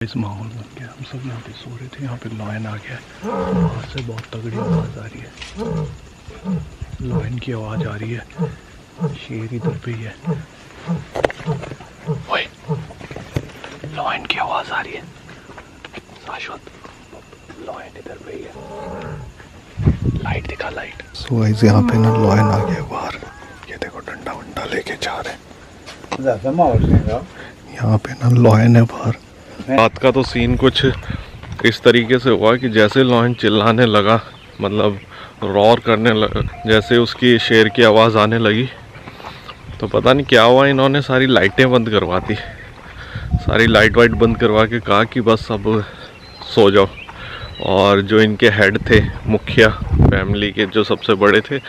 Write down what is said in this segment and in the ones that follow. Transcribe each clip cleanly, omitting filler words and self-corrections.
इस माहौल बन गया, हम सब यहाँ पे सो रहे थे, यहाँ पे लॉयन आ गया है। बाहर से बहुत तगड़ी आवाज़ आ रही है, लॉयन की आवाज़ आ रही है। शेर इधर पे ही है, ओए लॉयन की आवाज़ आ रही है। शाश्वत लॉयन इधर पे ही है, लाइट दिखा लाइट। सो गाइस यहाँ पे ना लॉयन आ गया बाहर, ये देखो डंडा वंडा लेके जा रहे हैं। यहाँ पे ना लॉयन है बाहर। रात का तो सीन कुछ इस तरीके से हुआ कि जैसे लॉयन चिल्लाने लगा, मतलब रॉर करने लगा, जैसे उसकी शेर की आवाज़ आने लगी तो पता नहीं क्या हुआ, इन्होंने सारी लाइटें बंद करवा दी, सारी लाइट वाइट बंद करवा के कहा कि बस अब सो जाओ। और जो इनके हेड थे, मुखिया फैमिली के जो सबसे बड़े थे,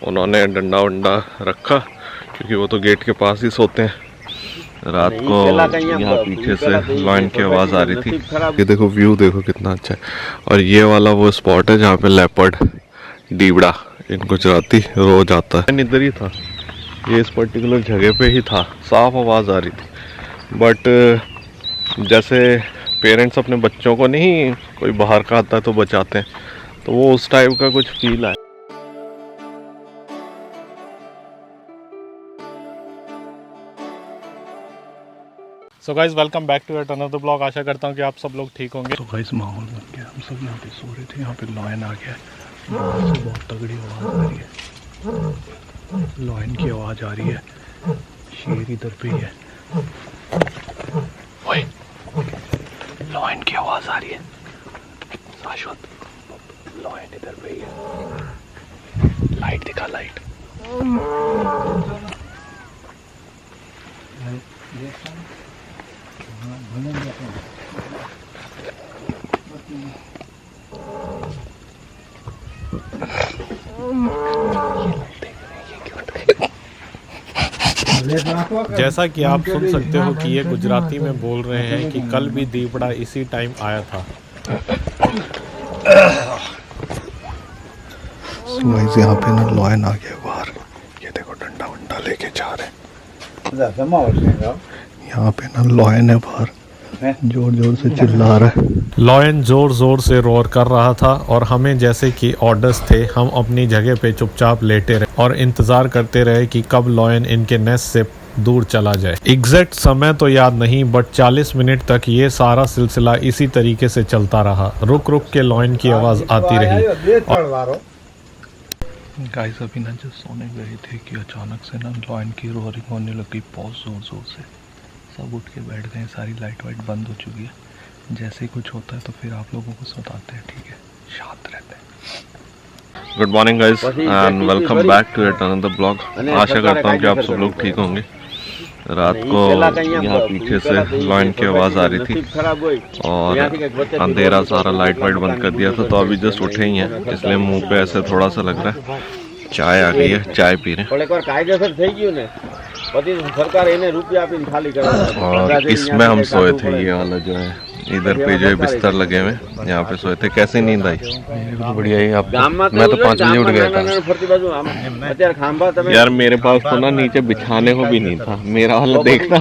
उन्होंने डंडा वंडा रखा क्योंकि वो तो गेट के पास ही सोते हैं। रात को यहाँ पीछे से लॉयन की आवाज़ आ रही थी। ये देखो व्यू देखो कितना अच्छा है। और ये वाला वो स्पॉट है जहाँ पे लेपर्ड डीबड़ा इनको चराती रोज आता है। इधर ही था, ये इस पर्टिकुलर जगह पे ही था, साफ आवाज़ आ रही थी। बट जैसे पेरेंट्स अपने बच्चों को नहीं कोई बाहर का आता है तो बचाते हैं, तो वो उस टाइप का कुछ फील आया। So guys welcome back to at another blog. आशा करता हूँ कि आप सब लोग ठीक होंगे। तो गाइस माहौल बन गया, हम सब यहाँ पे सो रहे थे, यहाँ पे लॉयन आ गया है। बाहर से बहुत तगड़ी आवाज़ आ रही है, लॉयन की आवाज़ आ रही है। शेर इधर पे ही है, ओए लॉयन की आवाज़ आ रही है। शाश्वत लॉयन इधर पे ही है, लाइट दिखा लाइट। जैसा कि आप सुन सकते हो कि ये गुजराती में बोल रहे हैं कि कल भी दीपड़ा इसी टाइम आया था। सो गाइस यहाँ पे ना लॉयन आ गया बाहर, ये देखो डंडा वंडा लेके जा रहे हैं। यहाँ पे ना लॉयन है बाहर, जोर जोर से चिल्ला रहा है। लॉयन जोर जोर से रोर कर रहा था और हमें जैसे कि ऑर्डर्स थे, हम अपनी जगह पे चुपचाप लेटे रहे और इंतजार करते रहे कि कब लॉयन इनके नेस्ट से दूर चला जाए। एग्जैक्ट समय तो याद नहीं, बट 40 मिनट तक ये सारा सिलसिला इसी तरीके से चलता रहा। रुक रुक के लॉयन की आवाज आती रही। गाइस अभी ना जब सोने गए थे कि अचानक से ना लॉयन की रोरिंग होने लगी बहुत ज़ोर ज़ोर से। सब उठ के बैठ गए, सारी लाइट वाइट बंद हो चुकी है। जैसे ही कुछ होता है तो फिर आप लोगों को सुनाते हैं, ठीक है? शांत रहते हैं। Good morning guys and welcome back to at another blog. आशा करता हूँ कि आप सब लोग ठीक होंगे। रात को यहाँ पीछे से लॉयन की आवाज़ आ रही थी और अंधेरा सारा लाइट वाइट बंद कर दिया था, तो अभी जस्ट उठे ही हैं, इसलिए मुंह पे ऐसे थोड़ा सा लग रहा है। चाय आ गई है, चाय पी रहे हैं। और इसमें हम सोए थे, ये वाला जो है इधर पे जो है बिस्तर लगे हुए, यहाँ पे सोए थे। कैसे नींद आई? तो बढ़िया ही। आप मैं तो 5 बजे उठ गया था यार, मेरे पास तो ना नीचे बिछाने को भी नहीं था, मेरा वाला देखना।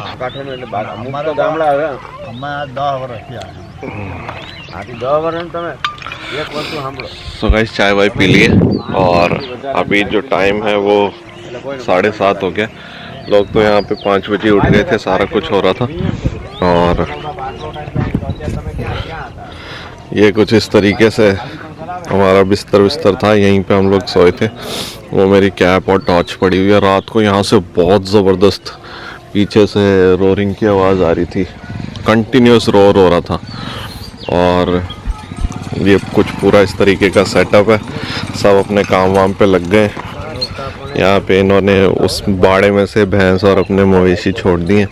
सो गाइस चाय वाय पी लिए और अभी जो टाइम है वो 7:30 हो गया। लोग तो यहाँ पे 5 बजे उठ गए थे, सारा कुछ हो रहा था। और ये कुछ इस तरीके से हमारा बिस्तर था, यहीं पे हम लोग सोए थे। वो मेरी कैप और टॉर्च पड़ी हुई है। रात को यहाँ से बहुत ज़बरदस्त पीछे से रोरिंग की आवाज़ आ रही थी, कंटिन्यूस रोर हो रहा था। और ये कुछ पूरा इस तरीके का सेटअप है, सब अपने काम वाम पे लग गए। यहाँ पे इन्होंने उस बाड़े में से भैंस और अपने मवेशी छोड़ दिए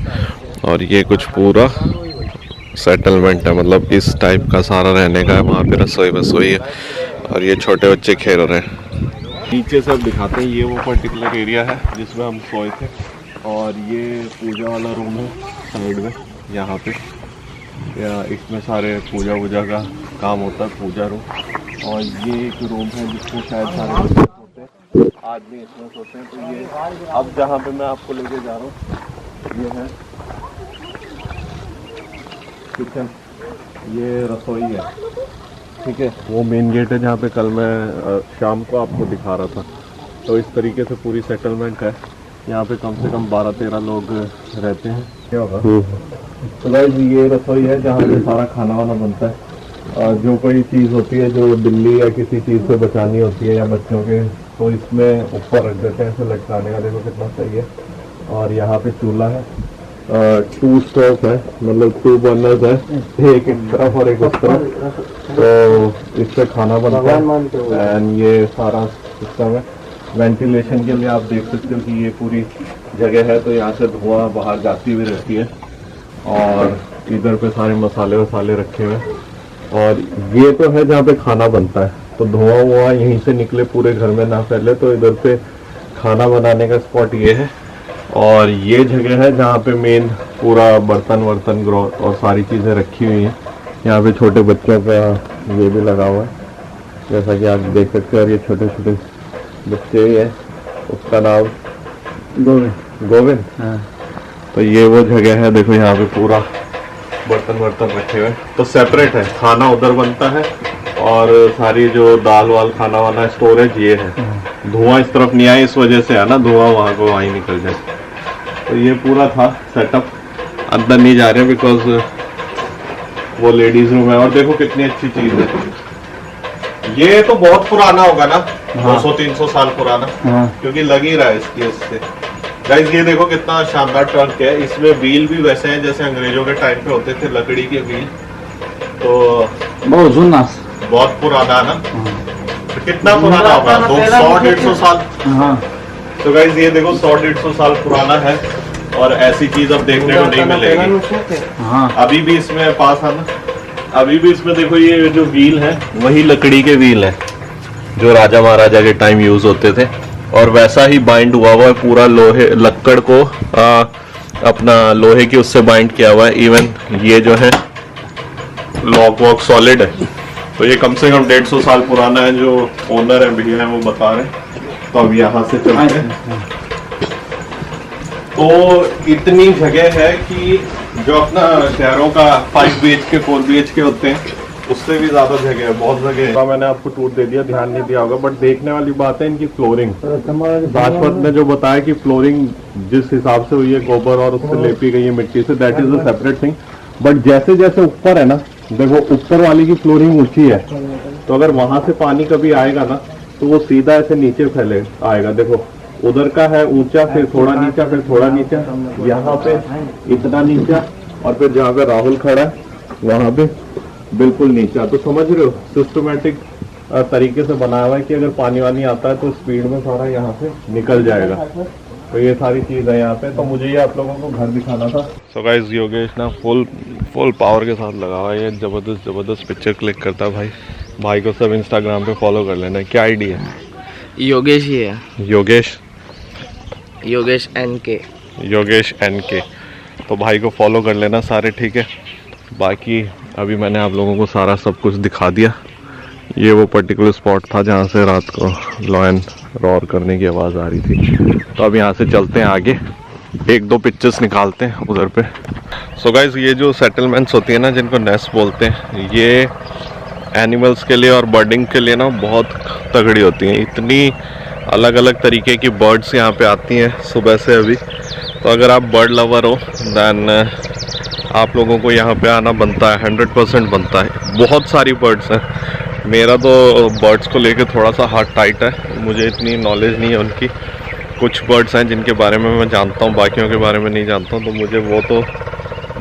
और ये कुछ पूरा सेटलमेंट है, मतलब इस टाइप का सारा रहने का है। वहाँ पे रसोई वसोई है और ये छोटे बच्चे खेल रहे हैं। नीचे से अब दिखाते हैं, ये वो पर्टिकुलर एरिया है जिसमें हम सोए थे। और ये पूजा वाला रूम है साइड में, यहाँ पे या इसमें सारे पूजा वूजा का काम होता है, पूजा रूम। और ये एक रूम है जिसमें शायद सारे होते हैं, आदमी इसमें सोते हैं। तो ये अब जहाँ पे मैं आपको लेके जा रहा हूँ ये है किचन, ये रसोई है, ठीक है। वो मेन गेट है जहाँ पे कल मैं शाम को आपको दिखा रहा था। तो इस तरीके से पूरी सेटलमेंट है। यहाँ पे कम से कम 12-13 लोग रहते हैं। क्या होगा तो गाइस ये रसोई है जहाँ पे सारा खाना वाना बनता है। जो कोई चीज़ होती है जो बिल्ली या किसी चीज़ से बचानी होती है या बच्चों के, तो इसमें ऊपर रख देते हैं ऐसे लटकाने का। देखो कितना सही है। और यहाँ पे चूल्हा है, 2 स्टोव है, मतलब 2 बर्नर्स है, एक इस तरफ और एक उस तरफ। तो इससे खाना बनता है। एंड ये सारा सिस्टम है वेंटिलेशन के लिए। आप देख सकते हो कि ये पूरी जगह है, तो यहाँ से धुआं बाहर जाती हुई रहती है। और इधर पे सारे मसाले वसाले रखे हुए हैं। और ये तो है जहाँ पे खाना बनता है, तो धुआं वुआं यहीं से निकले, पूरे घर में ना फैले। तो इधर पे खाना बनाने का स्पॉट ये है। और ये जगह है जहाँ पे मेन पूरा बर्तन वर्तन और सारी चीज़ें रखी हुई हैं। यहाँ पे छोटे बच्चों का ये भी लगा हुआ है, जैसा कि आप देख सकते हो। और ये छोटे छोटे बच्चे ही है। उसका नाम गोविंद। तो ये वो जगह है, देखो यहाँ पे पूरा बर्तन वर्तन रखे हुए। तो सेपरेट है, खाना उधर बनता है और सारी जो दाल वाल खाना वाना स्टोरेज ये है। धुआं इस तरफ नहीं आए, इस वजह से है ना, धुआं वहाँ को वहीं निकल जाए। तो ये पूरा था सेटअप। अंदर नहीं जा रहे बिकॉज वो लेडीज रूम है। और देखो कितनी अच्छी चीज है। ये तो बहुत पुराना होगा ना, 200-300 साल पुराना, क्योंकि लग ही रहा है इसकी उससे। गाइस ये देखो कितना शानदार ट्रंक है। इसमें व्हील भी वैसे हैं जैसे अंग्रेजों के टाइम पे होते थे, लकड़ी के व्हील। तो बहुत पुराना है ना। तो कितना पुराना होगा, 100-150 साल। तो गाइस ये देखो 100-150 साल पुराना है। और ऐसी चीज अब देखने को नहीं मिलेगी। अभी भी इसमें पास आना, अभी भी इसमें देखो ये जो व्हील है वही लकड़ी के व्हील है जो राजा महाराजा के टाइम यूज होते थे। और वैसा ही बाइंड हुआ हुआ है पूरा, लोहे लक्कड़ को अपना लोहे की उससे बाइंड किया हुआ है। इवन ये जो है लॉक वॉक सॉलिड है। तो ये कम से कम 150 साल पुराना है। जो ओनर है भैया है वो बता रहे हैं। तो अब यहाँ से चलते हैं। तो इतनी जगह है कि जो अपना शहरों का 5 BHK 4 BHK होते हैं उससे भी ज्यादा जगह है, बहुत जगह है। मैंने आपको टूर दे दिया, ध्यान नहीं दिया होगा। बट देखने वाली बात है इनकी फ्लोरिंग। राजपथ ने जो बताया कि फ्लोरिंग जिस हिसाब से हुई है गोबर और उससे लेपी गई है मिट्टी से, that is a separate thing. But जैसे जैसे ऊपर है ना, देखो ऊपर वाली की फ्लोरिंग ऊंची है, तो अगर वहां से पानी कभी आएगा ना तो वो सीधा ऐसे नीचे फैले आएगा। देखो उधर का है ऊंचा, फिर थोड़ा नीचा, फिर थोड़ा नीचा, यहाँ पे इतना नीचा, और फिर जहाँ पे राहुल खड़ा है वहां पे बिल्कुल नीचा। तो समझ रहे हो सिस्टमेटिक तरीके से बनाया हुआ है कि अगर पानी वानी आता है तो स्पीड में सारा यहाँ से निकल जाएगा। तो ये सारी चीज है यहाँ पे। तो मुझे ये आप लोगों को घर दिखाना था। सो गाइस योगेश ना फुल पावर के साथ लगा हुआ है। ये जबरदस्त पिक्चर क्लिक करता है भाई को सब इंस्टाग्राम पे फॉलो कर लेना। क्या आईडी है? योगेश ही है। योगेश NK। तो भाई को फॉलो कर लेना सारे, ठीक है। बाकी अभी मैंने आप लोगों को सारा सब कुछ दिखा दिया। ये वो पर्टिकुलर स्पॉट था जहाँ से रात को लॉयन रॉर करने की आवाज़ आ रही थी। तो अब यहाँ से चलते हैं आगे, 1-2 पिक्चर्स निकालते हैं उधर पे। सो गाइस ये जो सेटलमेंट्स होती है ना, जिनको नेस्ट बोलते हैं, ये एनिमल्स के लिए और बर्डिंग के लिए ना बहुत तगड़ी होती हैं। इतनी अलग अलग तरीके की बर्ड्स यहाँ पे आती हैं सुबह से अभी। तो अगर आप बर्ड लवर हो दैन आप लोगों को यहाँ पे आना बनता है, 100% बनता है। बहुत सारी बर्ड्स हैं। मेरा तो बर्ड्स को लेके थोड़ा सा हाथ टाइट है, मुझे इतनी नॉलेज नहीं है उनकी। कुछ बर्ड्स हैं जिनके बारे में मैं जानता हूँ, बाकियों के बारे में नहीं जानता हूँ। तो मुझे वो तो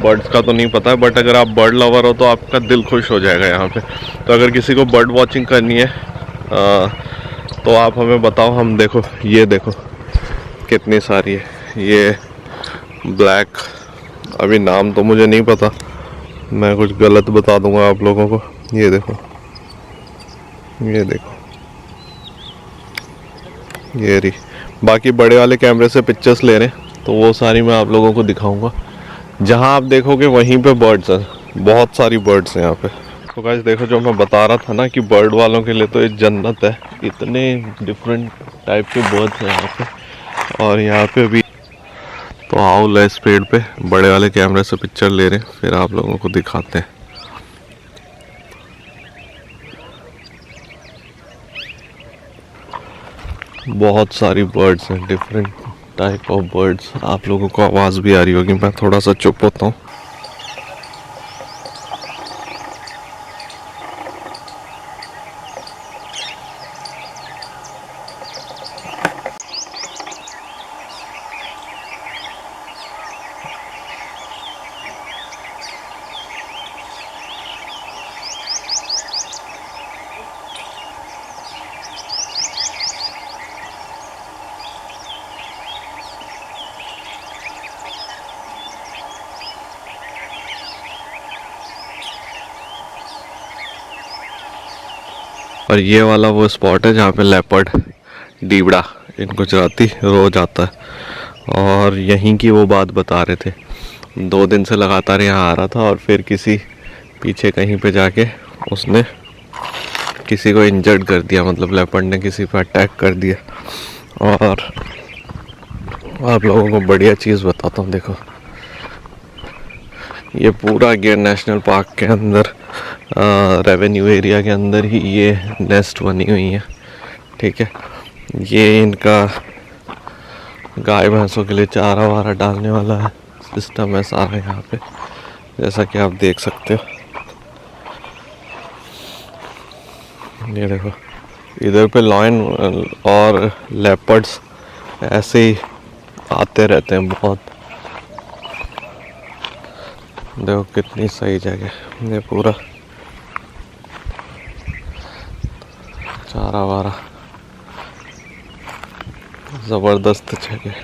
बर्ड्स का तो नहीं पता है। बट अगर आप बर्ड लवर हो तो आपका दिल खुश हो जाएगा यहाँ पे। तो अगर किसी को बर्ड वॉचिंग करनी है तो आप हमें बताओ। हम देखो, ये देखो कितनी सारी है। ये ब्लैक, अभी नाम तो मुझे नहीं पता, मैं कुछ गलत बता दूंगा आप लोगों को। ये देखो, ये देखो, ये रही। बाकी बड़े वाले कैमरे से पिक्चर्स ले रहे हैं तो वो सारी मैं आप लोगों को दिखाऊंगा। जहां आप देखोगे वहीं पे बर्ड्स हैं, बहुत सारी बर्ड्स हैं यहाँ पे। तो गाइस देखो, जो मैं बता रहा था ना कि बर्ड वालों के लिए तो एक जन्नत है। इतने डिफरेंट टाइप के बर्ड्स हैं यहाँ पे। और यहाँ पे भी तो आओ ले इस पेड़ पे, बड़े वाले कैमरे से पिक्चर ले रहे हैं, फिर आप लोगों को दिखाते हैं। बहुत सारी बर्ड्स हैं, डिफरेंट टाइप ऑफ बर्ड्स। आप लोगों को आवाज़ भी आ रही होगी, मैं थोड़ा सा चुप होता हूँ। और ये वाला वो स्पॉट है जहाँ पे लेपर्ड, डीबड़ा इन गुजराती रोज आता है। और यहीं की वो बात बता रहे थे, 2 दिन से लगातार यहाँ आ रहा था और फिर किसी पीछे कहीं पे जाके उसने किसी को इंजर्ड कर दिया, मतलब लेपर्ड ने किसी पे अटैक कर दिया। और आप लोगों को बढ़िया चीज़ बताता हूँ, देखो ये पूरा गिर नेशनल पार्क के अंदर रेवेन्यू एरिया के अंदर ही ये नेस्ट बनी हुई है, ठीक है। ये इनका गाय भैंसों के लिए चारा वारा डालने वाला है, सिस्टम है सारा यहाँ पे, जैसा कि आप देख सकते हो। ये देखो इधर पे लॉयन और लेपर्ड्स ऐसे ही आते रहते हैं बहुत। देखो कितनी सही जगह, ये पूरा चारा वारा, ज़बरदस्त जगह।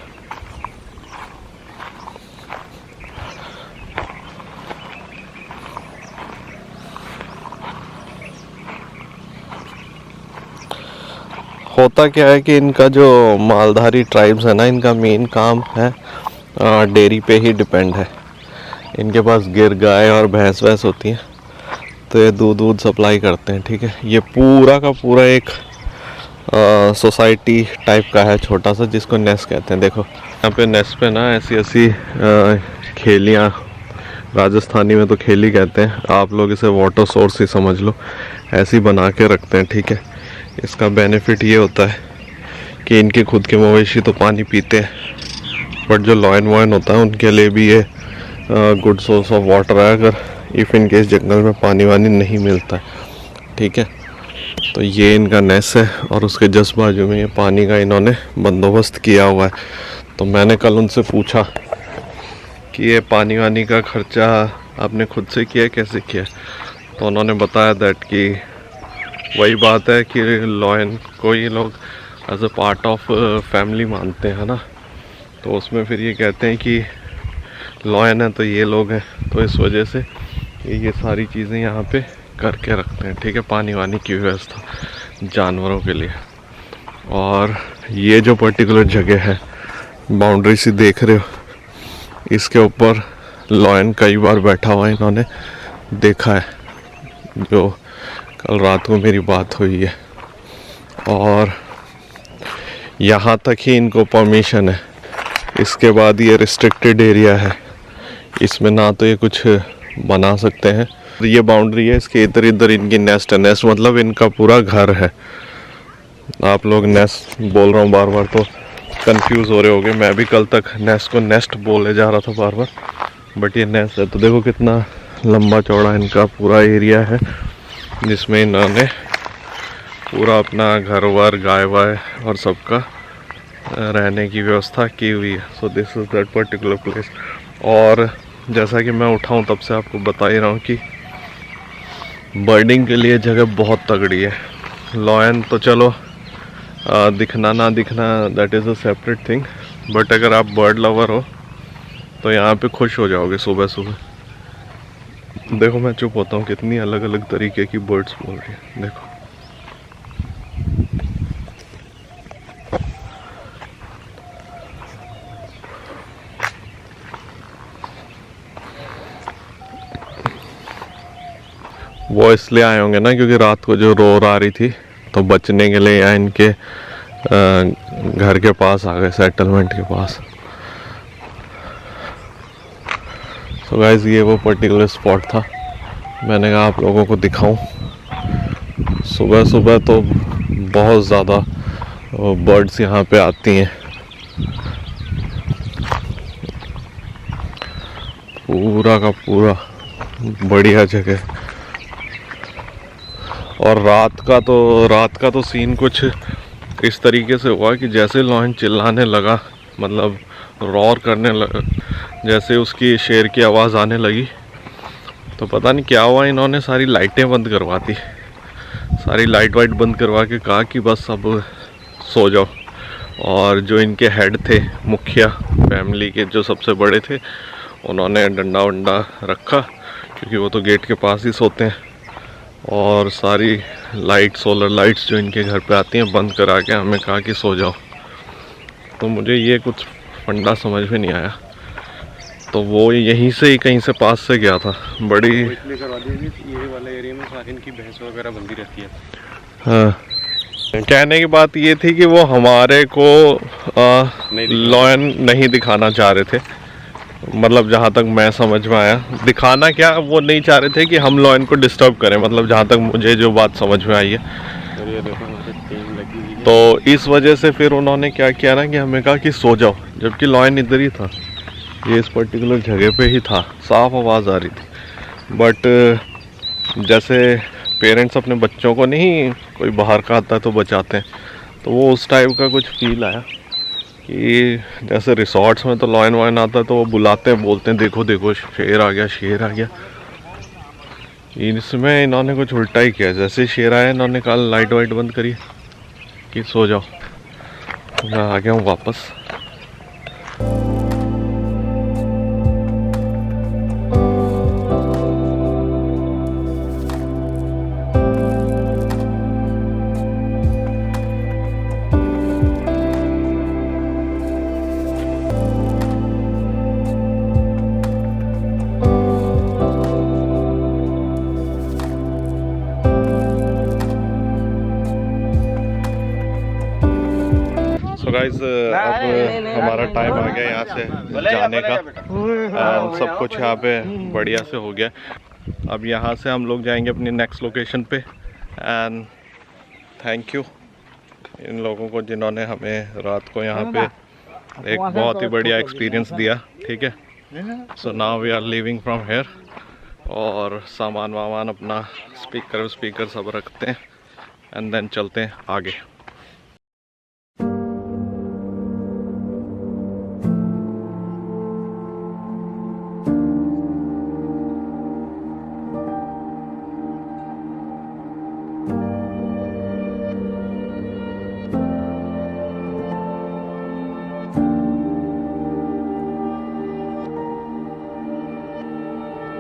होता क्या है कि इनका जो मालधारी ट्राइब्स है ना, इनका मेन काम है डेयरी पे ही डिपेंड है। इनके पास गिर गाय और भैंस वैस होती हैं, तो ये दूध सप्लाई करते हैं, ठीक है। ये पूरा का पूरा एक सोसाइटी टाइप का है, छोटा सा, जिसको नेस्ट कहते हैं। देखो यहाँ पे नेस्ट पे ना ऐसी खेलियाँ, राजस्थानी में तो खेली कहते हैं, आप लोग इसे वाटर सोर्स ही समझ लो, ऐसी बना के रखते हैं, ठीक है। इसका बेनिफिट ये होता है कि इनके खुद के मवेशी तो पानी पीते हैं, बट जो लॉयन वॉयन होता है उनके लिए भी ये गुड सोर्स ऑफ वाटर है, अगर इफ़ इन केस जंगल में पानी वानी नहीं मिलता है, ठीक है। तो ये इनका नेस है और उसके जस्ट बाजू में ये पानी का इन्होंने बंदोबस्त किया हुआ है। तो मैंने कल उनसे पूछा कि ये पानी वानी का खर्चा आपने खुद से किया, कैसे किया, तो उन्होंने बताया दैट कि वही बात है कि लॉयन को ये लोग as a part of family मानते हैं ना, तो उसमें फिर ये कहते हैं कि लॉयन है तो ये लोग हैं, तो इस वजह से ये सारी चीज़ें यहाँ पे करके रखते हैं, ठीक है, पानी वानी की व्यवस्था जानवरों के लिए। और ये जो पर्टिकुलर जगह है, बाउंड्री सी देख रहे हो, इसके ऊपर लॉयन कई बार बैठा हुआ इन्होंने देखा है, जो कल रात को मेरी बात हुई है। और यहाँ तक ही इनको परमिशन है, इसके बाद ये रिस्ट्रिक्टेड एरिया है, इसमें ना तो ये कुछ बना सकते हैं। ये बाउंड्री है, इसके इधर इधर इनकी नेस्ट है, नेस्ट मतलब इनका पूरा घर है। आप लोग नेस्ट बोल रहा हूँ बार बार तो कंफ्यूज हो रहे होगे, मैं भी कल तक नेस्ट को नेस्ट बोले जा रहा था बार बार, बट ये नेस्ट है। तो देखो कितना लंबा चौड़ा इनका पूरा एरिया है, जिसमें इन्होंने पूरा अपना घर वर, गाय वाय और सबका रहने की व्यवस्था की हुई है। So this is that particular place. और जैसा कि मैं उठाऊँ तब से आपको बता ही रहा हूँ कि बर्डिंग के लिए जगह बहुत तगड़ी है। लॉयन तो चलो दिखना ना दिखना that is a separate thing, but अगर आप बर्ड लवर हो तो यहाँ पे खुश हो जाओगे सुबह सुबह। देखो मैं चुप होता हूँ, कितनी अलग अलग तरीके की बर्ड्स बोल रही है, देखो। वो इसलिए आए होंगे ना क्योंकि रात को जो रोर आ रही थी, तो बचने के लिए यहाँ इनके घर के पास आ गए, सेटलमेंट के पास। तो गाइस ये वो पर्टिकुलर स्पॉट था, मैंने कहा आप लोगों को दिखाऊं। सुबह सुबह तो बहुत ज़्यादा और बर्ड्स यहाँ पे आती हैं। पूरा का पूरा बढ़िया जगह। और रात का तो सीन कुछ इस तरीके से हुआ कि जैसे लॉयन चिल्लाने लगा, मतलब रॉर करने लगा, जैसे उसकी शेर की आवाज़ आने लगी, तो पता नहीं क्या हुआ, इन्होंने सारी लाइटें बंद करवा दी। सारी लाइट वाइट बंद करवा के कहा कि बस अब सो जाओ। और जो इनके हेड थे, मुखिया फैमिली के जो सबसे बड़े थे, उन्होंने डंडा वंडा रखा, क्योंकि वो तो गेट के पास ही सोते हैं। और सारी लाइट, सोलर लाइट्स जो इनके घर पे आती हैं, बंद करा के हमें कहा कि सो जाओ। तो मुझे ये कुछ फंडा समझ में नहीं आया। तो वो यहीं से ही कहीं से पास से गया था। बड़ी इसलिए करवा दी, ये वाले एरिया में सारी इनकी भैंस वगैरह बंदी रहती है। हाँ, कहने की बात ये थी कि वो हमारे को लॉयन नहीं दिखाना चाह रहे थे। मतलब जहाँ तक मैं समझ में आया, दिखाना क्या, वो नहीं चाह रहे थे कि हम लॉयन को डिस्टर्ब करें, मतलब जहाँ तक मुझे जो बात समझ में आई है। और ये देखो वहाँ पे टीम लगी हुई है। तो इस वजह से फिर उन्होंने क्या किया ना कि हमें कहा कि सो जाओ, जबकि लॉयन इधर ही था, ये इस पर्टिकुलर जगह पे ही था, साफ आवाज़ आ रही थी। बट जैसे पेरेंट्स अपने बच्चों को नहीं, कोई बाहर का आता है तो बचाते हैं, तो वो उस टाइप का कुछ फील आया कि जैसे रिसोर्ट्स में तो लॉयन वॉयन आता है तो वो बुलाते हैं, बोलते हैं देखो देखो शेर आ गया, शेर आ गया। इसमें इन्होंने कुछ उल्टा ही किया। जैसे शेर आया, इन्होंने कहा लाइट वाइट बंद करी कि सो जाओ। मैं आ गया हूँ वापस। तो गाइस अब हमारा टाइम आ गया यहाँ से जाने का। सब कुछ यहाँ पे बढ़िया से हो गया। अब यहाँ से हम लोग जाएंगे अपनी नेक्स्ट लोकेशन पे। एंड थैंक यू इन लोगों को जिन्होंने हमें रात को यहाँ पे एक बहुत ही बढ़िया एक्सपीरियंस दिया। ठीक है, so now we are leaving from here. और सामान वामान अपना स्पीकर सब रखते हैं एंड देन चलते हैं आगे।